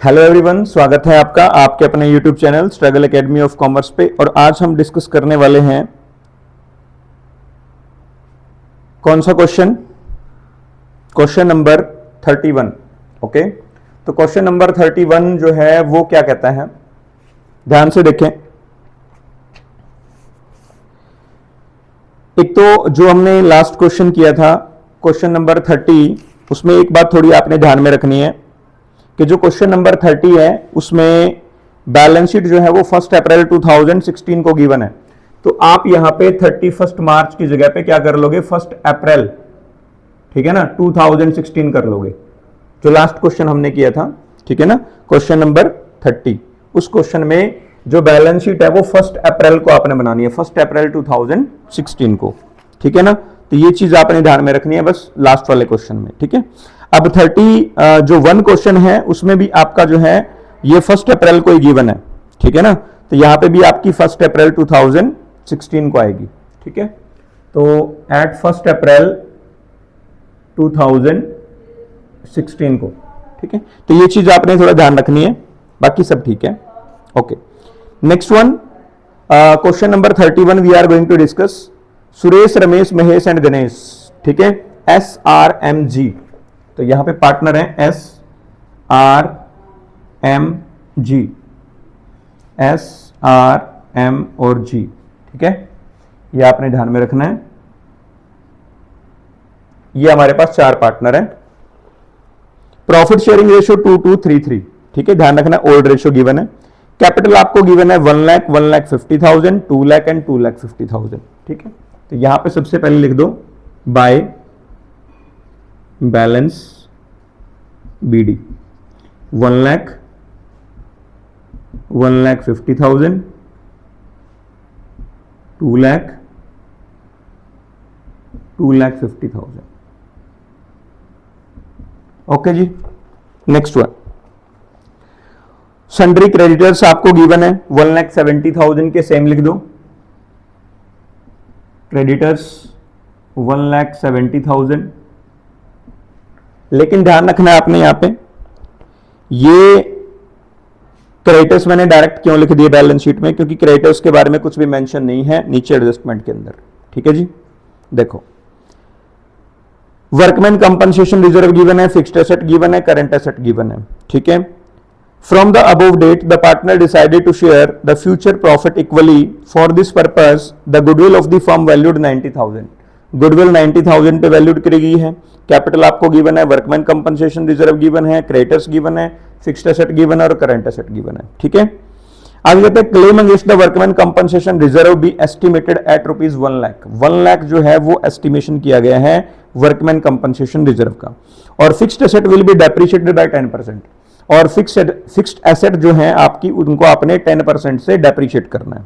Hello everyone, स्वागत है आपका आपके अपने YouTube channel struggle academy of commerce पे। और आज हम डिस्कस करने वाले हैं कौन सा क्वेश्चन नंबर 31। ओके, तो क्वेश्चन नंबर 31 जो है वो क्या कहता है, ध्यान से देखें। एक तो जो हमने लास्ट क्वेश्चन किया था क्वेश्चन नंबर 30, उसमें एक बात थोड़ी आपने ध्यान में रखनी है कि जो क्वेश्चन नंबर 30 है उसमें बैलेंस शीट जो है वो 1 अप्रैल 2016 को गिवन है। तो आप यहां पे 31 मार्च की जगह पे क्या कर लोगे, 1 अप्रैल, ठीक है ना, 2016 कर लोगे, जो लास्ट क्वेश्चन हमने किया था, ठीक है ना, क्वेश्चन नंबर 30। उस क्वेश्चन में जो बैलेंस शीट है वो 1 अप्रैल को आपने बनानी है, 1 अप्रैल 2016 को, ठीक है ना। तो ये चीज आपने ध्यान में रखनी है बस लास्ट वाले क्वेश्चन में, ठीक है। अब 30 जो 1 क्वेश्चन है उसमें भी आपका जो है ये 1 अप्रैल को ही गिवन है, ठीक है ना। तो यहां पे भी आपकी 1 अप्रैल 2016 को आएगी, ठीक है। तो एट 1 अप्रैल 2016 को, ठीक है। तो ये चीज आपने थोड़ा ध्यान रखनी है, बाकी सब ठीक है। Okay, next one, question number 31 we are going to discuss Suresh, Ramesh, Mahesh and Ganesh, ठीक है, SRMG। तो यहां पे पार्टनर है SRMG, SRM और G, ठीक है। ये आपने ध्यान में रखना है। ये हमारे पास 4 पार्टनर है। प्रॉफिट शेयरिंग रेशियो 2:3:3, ठीक है, ध्यान रखना। ओल्ड रेशियो गिवन है। कैपिटल आपको गिवन है 1 लाख, 1,50,000, 2 लाख एंड 2,50,000, ठीक है। तो यहां पे सबसे पहले लिख दो by balance BD 1 lakh, 1,50,000, 2 lakh, 2,50,000। Okay जी, नेक्स्ट वन, सन्ड्री क्रेडिटर्स आपको गिवन है 1,70,000 के, सेम लिख दो। क्रेडिटर्स 1,70,000, लेकिन ध्यान रखना है आपने यहां पे ये क्रेडिटर्स मैंने डायरेक्ट क्यों लिख दिए बैलेंस शीट में, क्योंकि क्रेडिटर्स के बारे में कुछ भी मेंशन नहीं है नीचे एडजस्टमेंट के अंदर, ठीक है जी। देखो, वर्कमैन कंपनसेशन रिजर्व गिवन है, फिक्स्ड एसेट गिवन है, करंट एसेट गिवन है, ठीक है। From the above date the partner decided to share the future profit equally, for this purpose the goodwill of the firm valued 90,000। Goodwill 90,000 पे valued करी गई है। Capital आपको given है, वर्कमैन कंपनसेशन रिजर्व गिवन है, क्रेडिटर्स गिवन है, fixed asset given है और करंट एसेट गिवन है, ठीक है। आगे कहते हैं claim against the workman compensation reserve B estimated at rupees 1 lakh. 1 lakh जो है वो एस्टिमेशन किया गया है वर्कमैन कंपनसेशन रिजर्व का। और fixed asset will be depreciated by 10%। और फिक्स्ड एसेट जो है आपकी, उनको आपने 10% से डेप्रिशिएट करना है।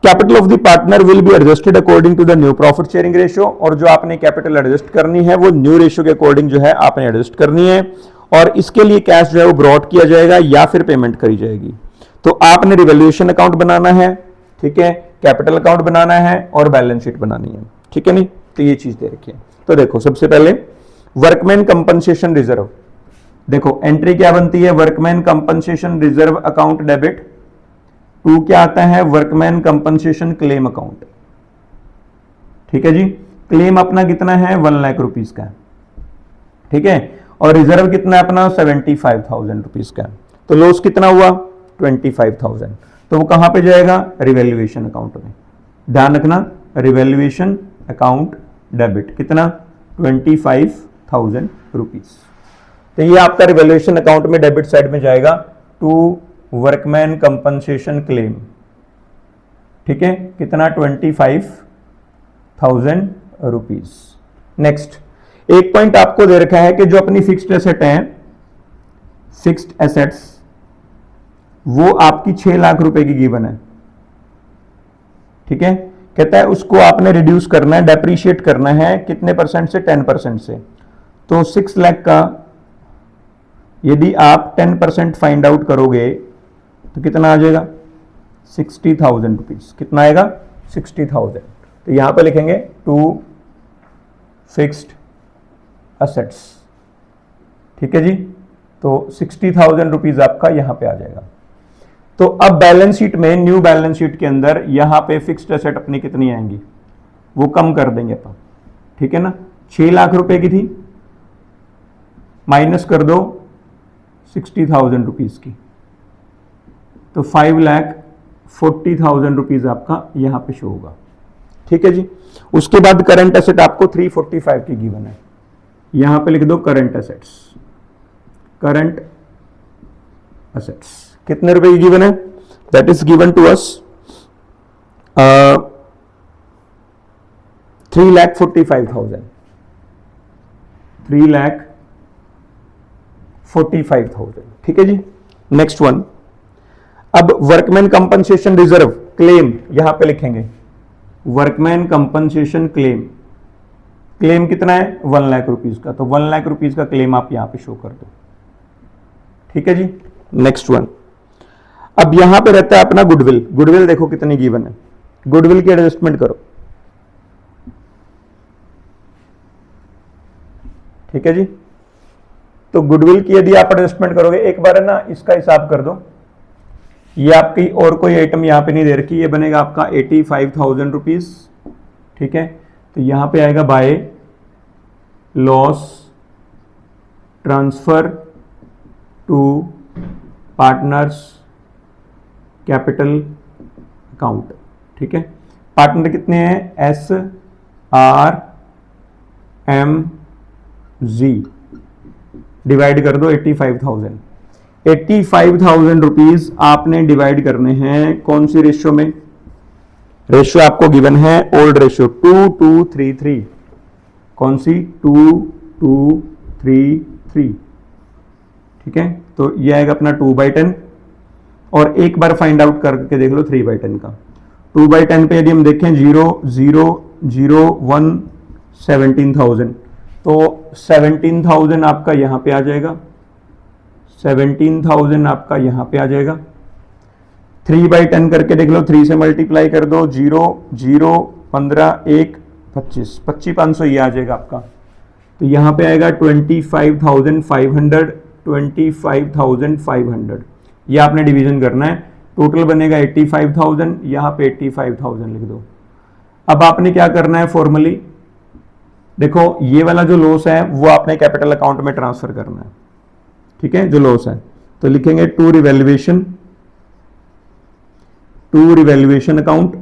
Capital of the partner will be adjusted according to the new profit sharing ratio. और जो आपने कैपिटल एडजस्ट करनी है वो न्यू रेशियो के अकॉर्डिंग जो है आपने एडजस्ट करनी है। और इसके लिए कैश जो है वो ब्रॉड किया जाएगा या फिर पेमेंट करी जाएगी। तो आपने रिवैल्यूएशन अकाउंट बनाना है, ठीक है, कैपिटल अकाउंट बनाना है और बैलेंस शीट बनानी है, ठीक है नहीं। तो ये चीज दे रखी है। तो देखो, सबसे पहले वर्कमैन कंपनसेशन रिजर्व, देखो एंट्री क्या बनती है, workman compensation reserve account debit. 2 क्या आता है, वर्कमैन कंपनसेशन क्लेम अकाउंट, ठीक है जी। क्लेम अपना कितना है, 1 लाख रुपीज का, ठीक है। और रिजर्व कितना है अपना, 75,000 रुपीज का। तो लॉस कितना हुआ, 25,000। तो वो कहां पे जाएगा, रिवैल्यूएशन अकाउंट में। ध्यान रखना, रिवैल्यूएशन अकाउंट डेबिट कितना, 25,000 रुपीज। तो ये आपका रिवैल्यूएशन अकाउंट में डेबिट साइड में जाएगा टू वर्कमैन कंपनसेशन क्लेम, ठीक है, कितना, 25,000 रुपीज। नेक्स्ट, एक पॉइंट आपको दे रखा है कि जो अपनी फिक्स्ड एसेट है, फिक्स्ड एसेट्स वो आपकी 6 लाख रुपए की गिवन है, ठीक है। कहता है उसको आपने रिड्यूस करना है, डेप्रीशिएट करना है, कितने परसेंट से, 10% से। तो 6 लाख का यदि आप 10% फाइंड आउट करोगे तो कितना आ जाएगा, 60,000 रुपीज। कितना आएगा, 60,000। तो यहां पर लिखेंगे टू फिक्स्ड असेट्स, ठीक है जी। तो 60,000 रुपीज आपका यहां पे आ जाएगा। तो अब बैलेंस शीट में, न्यू बैलेंस शीट के अंदर यहां पे फिक्स्ड एसेट अपनी कितनी आएंगी, वो कम कर देंगे अपन, ठीक है ना। 6 लाख रुपए की थी, माइनस कर दो 60,000 रुपीज की, तो 5,40,000 रुपीज आपका यहां पे शो होगा, ठीक है जी। उसके बाद करंट एसेट आपको 345 की गिवन है, यहां पे लिख दो करंट एसेट्स। करंट एसेट्स कितने रुपए की गिवन है, that is given to us 3,45,000, 3,45,000, ठीक है जी। नेक्स्ट वन, अब वर्कमैन कंपनसेशन रिजर्व क्लेम यहां पे लिखेंगे, वर्कमैन कंपनसेशन क्लेम, क्लेम कितना है 1 लाख रुपीज का, तो 1 लाख रुपीज का क्लेम आप यहां पे शो कर दो, ठीक है जी। नेक्स्ट वन, अब यहां पे रहता है अपना गुडविल, गुडविल देखो कितनी गिवन है, गुडविल की एडजस्टमेंट करो, ठीक है जी। तो गुडविल की यदि आप एडजस्टमेंट करोगे, एक बार है ना इसका हिसाब कर दो, ये आपकी और कोई आइटम यहां पे नहीं दे रखी, ये बनेगा आपका 85,000 रुपीज, ठीक है। तो यहां पे आएगा by loss transfer to partners capital account, ठीक है। पार्टनर कितने हैं, SRMG, डिवाइड कर दो 85,000, 85,000 रुपीज आपने डिवाइड करने हैं कौन सी रेशियो में, रेशियो आपको गिवन है ओल्ड रेशियो 2:2:3:3, कौन सी 2:2:3:3, ठीक है। तो ये आएगा अपना 2/10, और एक बार फाइंड आउट करके देख लो 3/10 का। 2/10 पे यदि हम देखें 0 0 0 1 17,000, तो 17,000 आपका यहां पे आ जाएगा, 17,000 आपका यहां पे आ जाएगा। 3/10 करके देख लो, 3 से मल्टीप्लाई कर दो, 0 0 15 1 25, 25,500 ये आ जाएगा आपका। तो यहां पे आएगा 25,500, 25,500, ये आपने डिवीजन करना है, टोटल बनेगा 85,000, यहां पे 85,000 लिख दो। अब आपने क्या करना है, फॉर्मली देखो ये वाला जो लॉस है वो आपने कैपिटल अकाउंट में ट्रांसफर करना है, ठीक है, जो लॉस है। तो लिखेंगे टू रिवैल्यूएशन अकाउंट,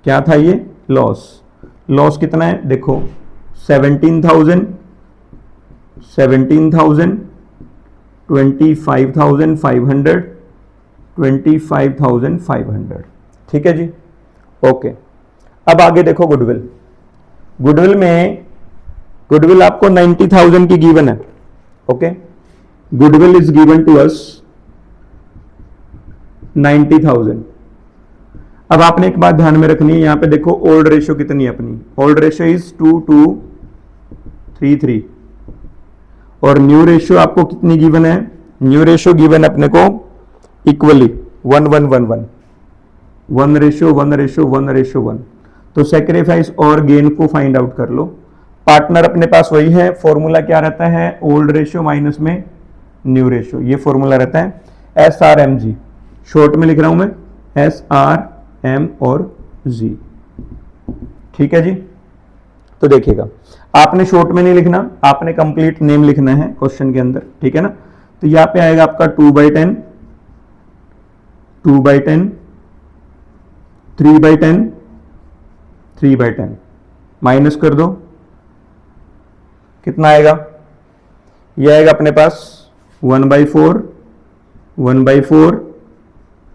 क्या था ये लॉस, लॉस कितना है देखो 17,000, 25,500, 25,500, ठीक है जी, ओके। अब आगे देखो गुडविल, गुडविल में गुडविल आपको 90,000 की गिवन है, okay. Goodwill is given to us 90,000। अब आपने एक बात ध्यान में रखनी है, यहां पे देखो ओल्ड रेशियो कितनी है अपनी, ओल्ड रेशियो इज 2:2:3:3, और न्यू रेशियो आपको कितनी गिवन है, न्यू रेशियो गिवन अपने को इक्वली 1:1:1:1, 1:1:1:1। तो सेक्रीफाइस और गेन को फाइंड आउट कर लो। पार्टनर अपने पास वही है, फॉर्मूला क्या रहता है, ओल्ड रेशियो माइनस में न्यू रेशियो, ये फॉर्मूला रहता है SRMG, शॉर्ट में लिख रहा हूं मैं SRM और G, ठीक है जी। तो देखिएगा आपने शॉर्ट में नहीं लिखना, आपने कंप्लीट नेम लिखना है क्वेश्चन के अंदर, ठीक है ना। तो यहां पे आएगा आपका 2/10, 2/10, 3/10, 3/10, माइनस कर दो, कितना आएगा, यह आएगा अपने पास 1/4, 1/4,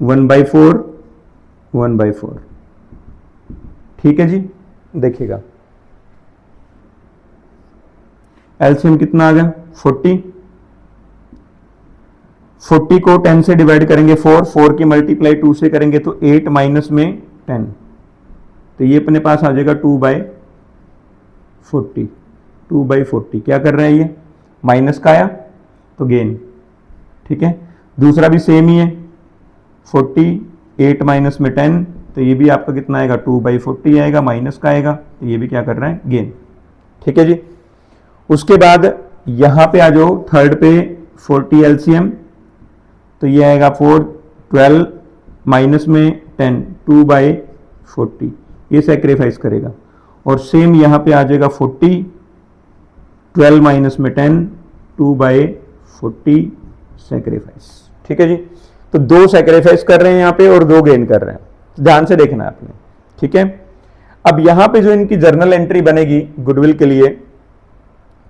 1/4, 1/4, ठीक है जी। देखिएगा एलसीएम कितना आ गया 40, 40 को 10 से डिवाइड करेंगे 4 की मल्टीप्लाई 2 से करेंगे तो 8 माइनस में 10, तो ये अपने पास आ जाएगा 2/40, 2/40 क्या कर रहा है ये, माइनस का आया तो गेन, ठीक है। दूसरा भी सेम ही है 40, 8 माइनस में 10, तो ये भी आपका कितना आएगा 2/40 आएगा, माइनस का आएगा, तो ये भी क्या कर रहा है गेन, ठीक है जी। उसके बाद यहां पे आ जाओ थर्ड पे 40 एलसीएम, तो ये आएगा 4, 12 माइनस में 10, 2/40, ये सेक्रीफाइस करेगा। और सेम यहाँ पे आ जाएगा 40, 12 माइनस में 10, 2/40 सेक्रीफाइस। ठीक है जी, तो 2 सेक्रीफाइस कर रहे हैं यहाँ पे और 2 गेन कर रहे हैं, ध्यान से देखना है आपने। ठीक है, अब यहां पे जो इनकी जर्नल एंट्री बनेगी गुडविल के लिए,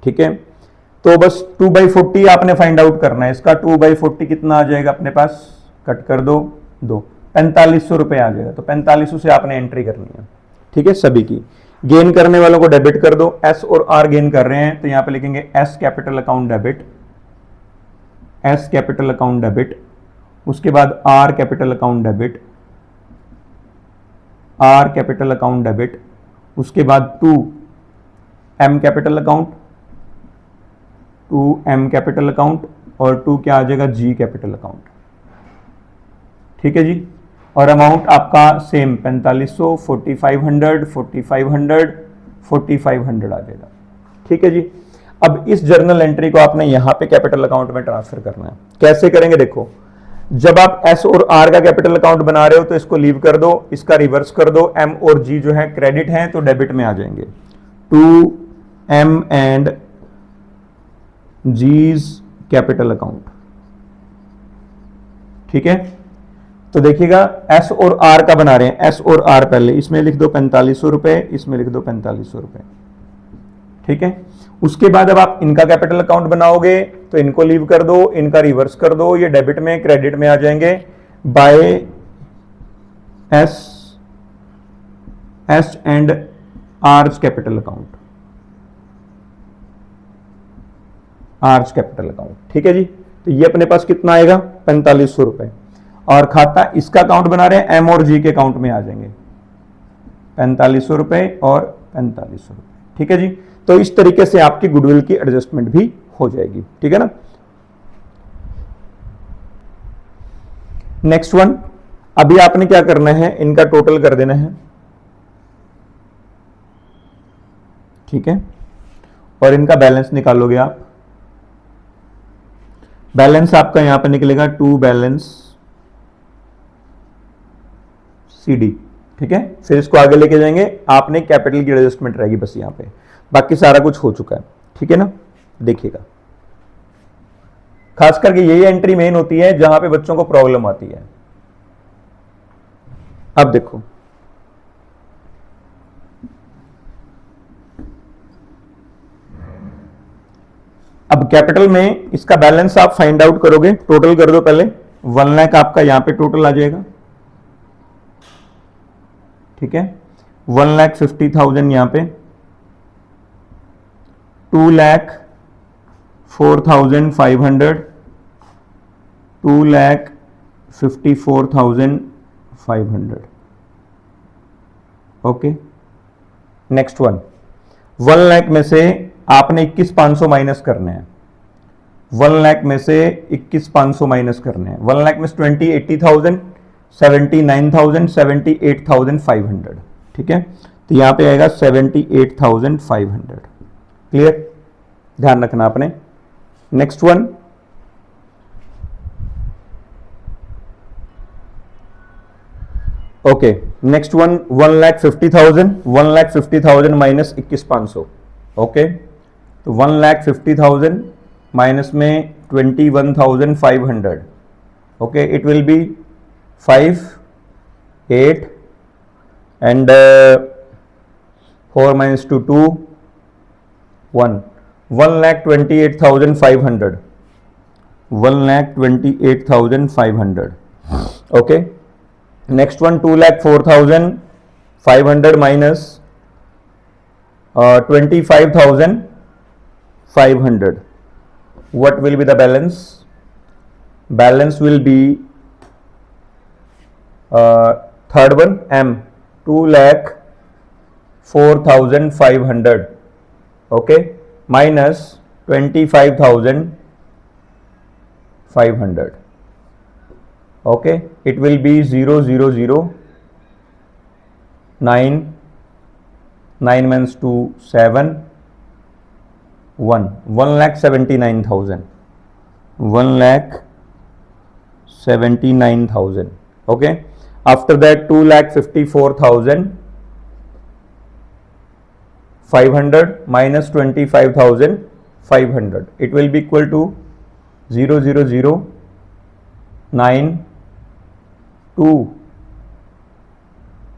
ठीक है, तो बस 2/40 आपने फाइंड आउट करना है। इसका 2/40 कितना आ जाएगा अपने पास, कट कर दो 2, 4500 रुपए आ जाएगा। तो 4500 से आपने एंट्री करनी है। ठीक है, सभी की। गेन करने वालों को डेबिट कर दो, एस और आर गेन कर रहे हैं तो यहां पे लिखेंगे S capital account debit, S capital account debit, उसके बाद R capital account debit, R capital account debit, उसके बाद 2 M capital account, 2 M capital account, और 2 क्या आ जाएगा, जी कैपिटल अकाउंट। ठीक है जी, और अमाउंट आपका सेम 4500, 4500, 4500, 4500 आ जाएगा। ठीक है जी, अब इस जर्नल एंट्री को आपने यहां पे कैपिटल अकाउंट में ट्रांसफर करना है। कैसे करेंगे देखो, जब आप एस और आर का कैपिटल अकाउंट बना रहे हो तो इसको लीव कर दो, इसका रिवर्स कर दो, एम और जी जो है क्रेडिट हैं तो डेबिट में आ जाएंगे। 2 एम एंड जीज कैपिटल अकाउंट। ठीक है, तो देखिएगा एस और आर का बना रहे हैं, एस और आर पहले इसमें लिख दो 4500 रुपए, इसमें लिख दो 4500 रुपए। ठीक है, उसके बाद अब आप इनका कैपिटल अकाउंट बनाओगे तो इनको लीव कर दो, इनका रिवर्स कर दो, ये डेबिट में क्रेडिट में आ जाएंगे by S and R's capital account, R's capital account. ठीक है जी, तो ये अपने पास कितना आएगा, 4500 रुपए, और खाता इसका अकाउंट बना रहे हैं एम और जी के अकाउंट में आ जाएंगे 4500 रुपए और 4500 रुपए। ठीक है जी, तो इस तरीके से आपकी गुडविल की एडजस्टमेंट भी हो जाएगी। ठीक है ना। नेक्स्ट वन, अभी आपने क्या करना है, इनका टोटल कर देना है। ठीक है, और इनका बैलेंस निकालोगे आप। बैलेंस आपका यहां पे निकलेगा 2 बैलेंस CD। ठीक है, फिर इसको आगे लेके जाएंगे, आपने कैपिटल की एडजस्टमेंट रहेगी बस यहां पे, बाकी सारा कुछ हो चुका है। ठीक है ना, देखिएगा खास करके यही एंट्री मेन होती है जहां पे बच्चों को प्रॉब्लम आती है। अब देखो, अब कैपिटल में इसका बैलेंस आप फाइंड आउट करोगे, टोटल कर दो पहले। 1 लाख आपका यहां पे टोटल आ जाएगा। ठीक है, 1,50,000 यहां पे, 2,04,500, 2,54,500। ओके, नेक्स्ट वन, 1 लाख में से आपने 21,500 माइनस करने हैं। 1 लाख में से 21,500 माइनस करने हैं। 1 लाख में से 20,80,000, 79,000, 78,500। ठीक है, तो यहां पे आएगा 78,500। क्लियर, ध्यान रखना आपने। Next one, okay, next one 1,50,000, 1,50,000 minus 21,500। Okay, तो 1,50,000 माइनस में 21,500। Okay, it will be 5, 8 and 4 minus 2, 2, 1, 1,28,500, 1,28,500. Okay, next one 2,04,500 minus 25,500. What will be the balance? Balance will be third one, M, 2,04,500. Okay, minus 25,500. Okay, it will be 0,0,0,9, 9 minus 2, 7, 1, 1,79,000. 1,79,000. Okay. After that 2,54,500 minus 25,500. It will be equal to 0,009,2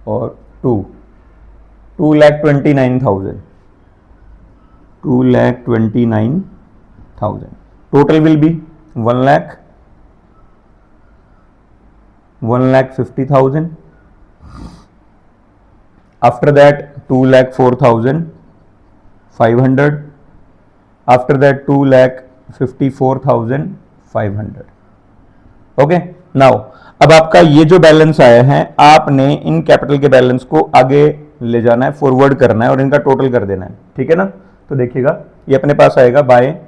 or 2,29,000. 2,29,000. Total will be 1,50,000. After that 2,04,500. After that 2,54,500. Okay. Now अब आपका ये जो balance आया है, आपने in capital के balance को आगे ले जाना है, फॉरवर्ड करना है और इनका टोटल कर देना है. ठीक है ना. तो देखिएगा ये अपने पास आएगा बाय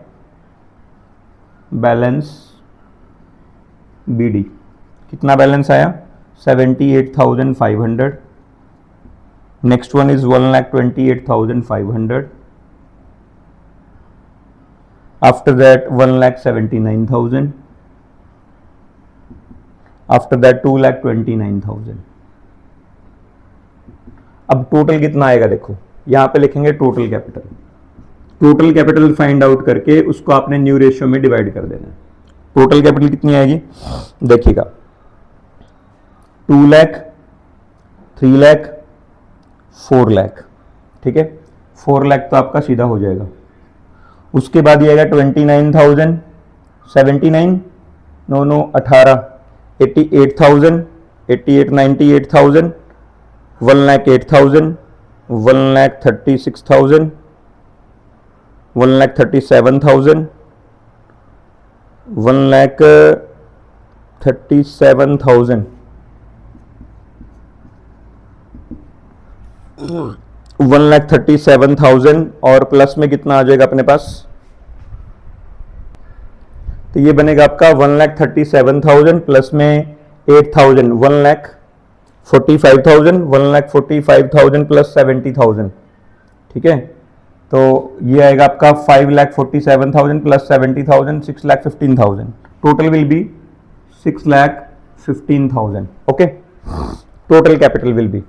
बैलेंस बीडी. कितना बैलेंस आया? 78,500. Next one is 1,28,500. After that 1,79,000. After that 2,29,000. अब टोटल कितना आएगा देखो, यहां पे लिखेंगे total capital. Total capital find out करके उसको आपने न्यू रेशियो में डिवाइड कर देना है. टोटल कैपिटल कितनी आएगी देखिएगा, 2 लाख, 3 लाख, 4 लाख. ठीक है. 4 लाख तो आपका सीधा हो जाएगा. उसके बाद ये आएगा 29,000, 79, नो 18, 88,000, 88, 98,000, 1,08,000, 1,36,000, 1,37,000, 1,37,000, 1,37,000 और प्लस में कितना आ जाएगा अपने पास, तो ये बनेगा आपका 1,37,000 प्लस में 8,000, 1,45,000, 1,45,000 प्लस 70,000. ठीक है. तो ये आएगा आपका 5,47,000 plus 70,000, 6,15,000. Total will be 6,15,000. Okay. Total capital will be,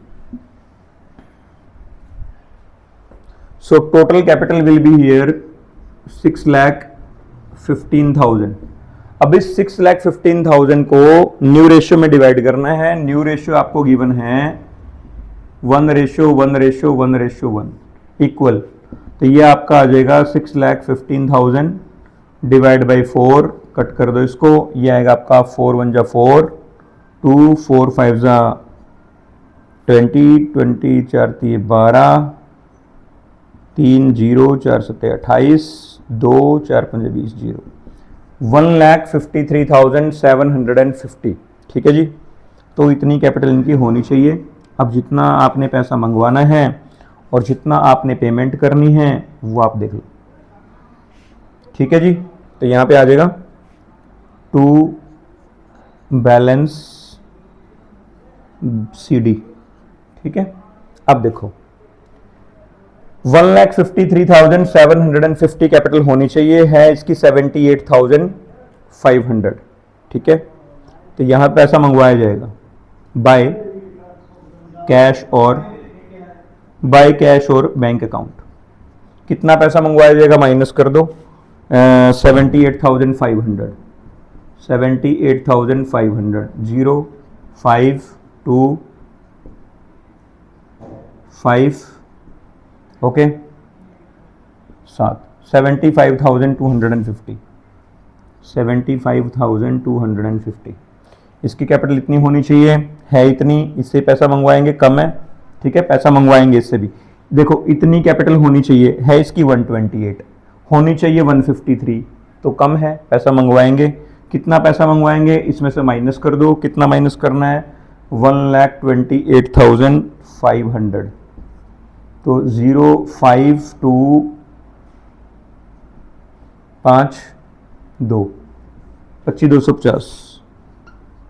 so total capital will be here 6,15,000. अब इस 6,15,000 को न्यू रेशियो में डिवाइड करना है. न्यू रेशियो आपको गिवन है 1:1:1:1 इक्वल. तो ये आपका आ जाएगा 6,15,000 डिवाइड बाई 4. कट कर दो इसको. ये आएगा आपका 4 1 जा 4, 2 4 5 जा 20, 20 4 12, 3 0 4 7 28, 2 4 5 20 0. 1,53,750. ठीक है जी. तो इतनी कैपिटल इनकी होनी चाहिए. अब जितना आपने पैसा मंगवाना है और जितना आपने पेमेंट करनी है वो आप देख लो. ठीक है जी. तो यहाँ पे आ जाएगा टू बैलेंस CD. ठीक है. अब देखो 1,53,750 कैपिटल होनी चाहिए, है इसकी 78,500. ठीक है. तो यहां पैसा मंगवाया जाएगा बाय कैश और बैंक अकाउंट. कितना पैसा मंगवाया जाएगा माइनस कर दो. 78,500, 78,500, 0 5 2 5. ओके. 7, 75,250, 75,250. इसकी कैपिटल इतनी होनी चाहिए, है इतनी. इससे पैसा मंगवाएंगे कम है. ठीक है. पैसा मंगवाएंगे इससे भी. देखो इतनी कैपिटल होनी चाहिए, है इसकी 128, होनी चाहिए 153, तो कम है. पैसा मंगवाएंगे. कितना पैसा मंगवाएंगे इसमें से माइनस कर दो. कितना माइनस करना है? 1,28,500. तो 0 5 2 5 2 25 250,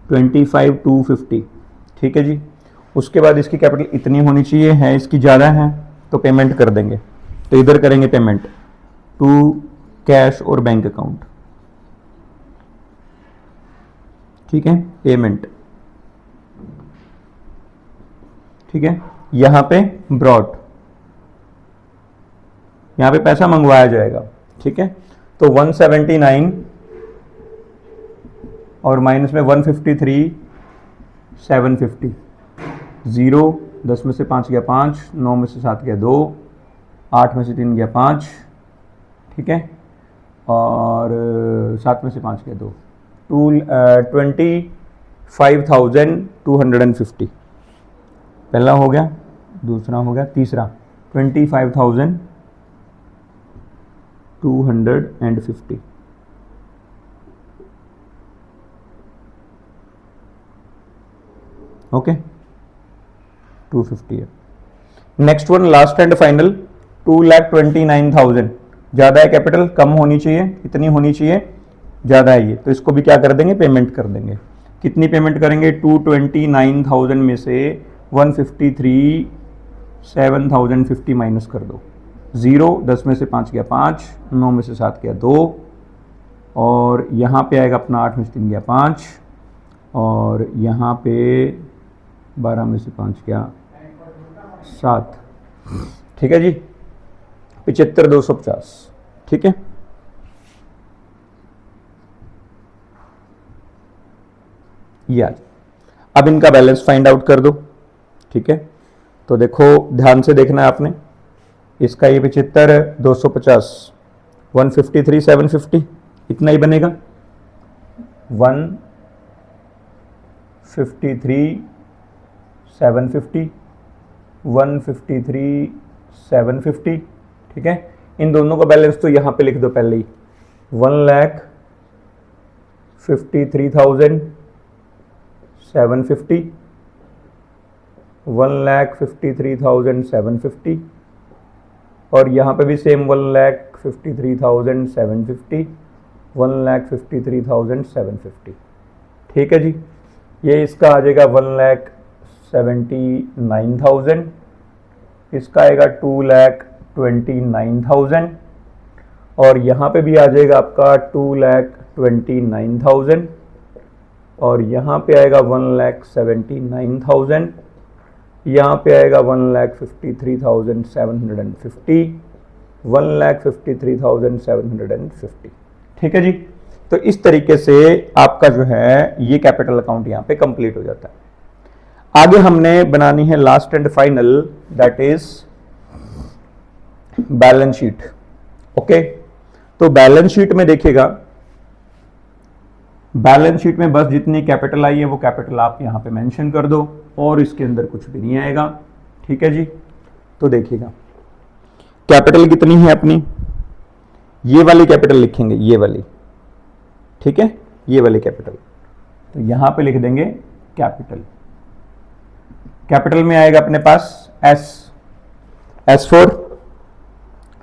25,250. ठीक है जी. उसके बाद इसकी कैपिटल इतनी होनी चाहिए, है इसकी ज़्यादा है तो पेमेंट कर देंगे. तो इधर करेंगे पेमेंट टू कैश और बैंक अकाउंट. ठीक है, पेमेंट, ठीक है, यहां पे ब्रॉड, यहां पे पैसा मंगवाया जाएगा, ठीक है। तो 179 और माइनस में 153 750, 0, 10 में से 5 गया 5, 9 में से 7 गया 2, 8 में से 3 गया 5, ठीक है, और 7 में से 5 गया 2, 25,250 पहला हो गया, दूसरा हो गया, तीसरा 25,250। ओके, 250 है। Next one, last and final, 2,29,000। ज़्यादा है कैपिटल, कम होनी चाहिए, कितनी होनी चाहिए, ज़्यादा है ये, तो इसको भी क्या कर देंगे, पेमेंट कर देंगे। कितनी पेमेंट करेंगे, 229,000 में से 153 7,050 माइनस कर दो, 0, 10 में से 5 गया 5, 9 में से 7 गया 2, और यहाँ पे आएगा अपना 8 में से 3 गया 5, और यहाँ पे 12 में से 5 गया 7, ठीक है जी, 75,250, ठीक है। ये आ जाए। अब इनका बैलेंस फाइंड आउट कर दो, ठीक है। तो देखो, ध्यान से देखना है आपने, इसका ये 75,250, 153 750, इतना ही बनेगा, 153 750, 153 750, ठीक है। इन दोनों का बैलेंस तो यहाँ पे लिख दो पहले ही, 1,53,750, 1,53,750, और यहाँ पे भी सेम 1,53,750, 1,53,750, ठीक है जी। ये इसका आ जाएगा 1,79,000, इसका आएगा 2,29,000, और यहाँ पे भी आ जाएगा आपका 2,29,000, और यहाँ पे आएगा 1,79,000, यहाँ पे आएगा 1,53,750, 1,53,750, ठीक है जी। तो इस तरीके से आपका जो है ये कैपिटल अकाउंट यहाँ पे कंप्लीट हो जाता है। आगे हमने बनानी है last and final, that is balance sheet. Okay, तो बैलेंस शीट में देखिएगा, बैलेंस शीट में बस जितनी कैपिटल आई है वो कैपिटल आप यहां पे मेंशन कर दो, और इसके अंदर कुछ भी नहीं आएगा, ठीक है जी। तो देखिएगा कैपिटल कितनी है अपनी, ये वाली कैपिटल लिखेंगे, ये वाली, ठीक है, ये वाली कैपिटल, तो यहां पे लिख देंगे कैपिटल। कैपिटल में आएगा अपने पास S for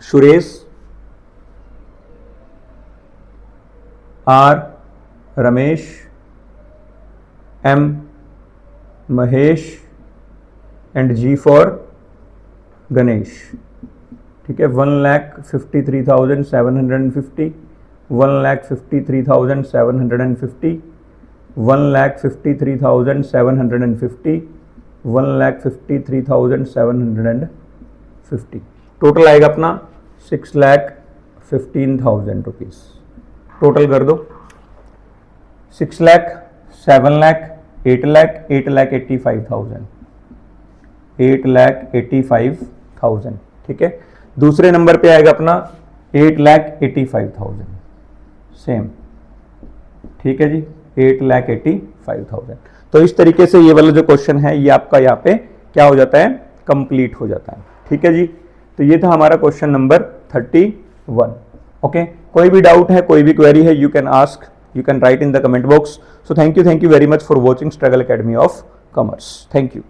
Suresh, R Ramesh, M Mahesh, and G for Ganesh, ठीक है। 1,53,750, 1,53,750, 1,53,750, 1,53,750, टोटल आएगा अपना 6,15,000 रुपीज। टोटल कर दो, 6 लाख, 7 लाख, 8 लाख, 8,85,000, 8,85,000, ठीक है। दूसरे नंबर पे आएगा अपना 8,85,000, सेम, ठीक है जी, 8,85,000। तो इस तरीके से ये वाला जो क्वेश्चन है ये आपका यहाँ पे क्या हो जाता है, कंप्लीट हो जाता है, ठीक है जी। तो ये था हमारा क्वेश्चन नंबर 31। ओके, कोई भी डाउट है, कोई भी क्वेरी है, you can ask, you can write in the comment box. So thank you very much for watching Struggle Academy of Commerce. Thank you.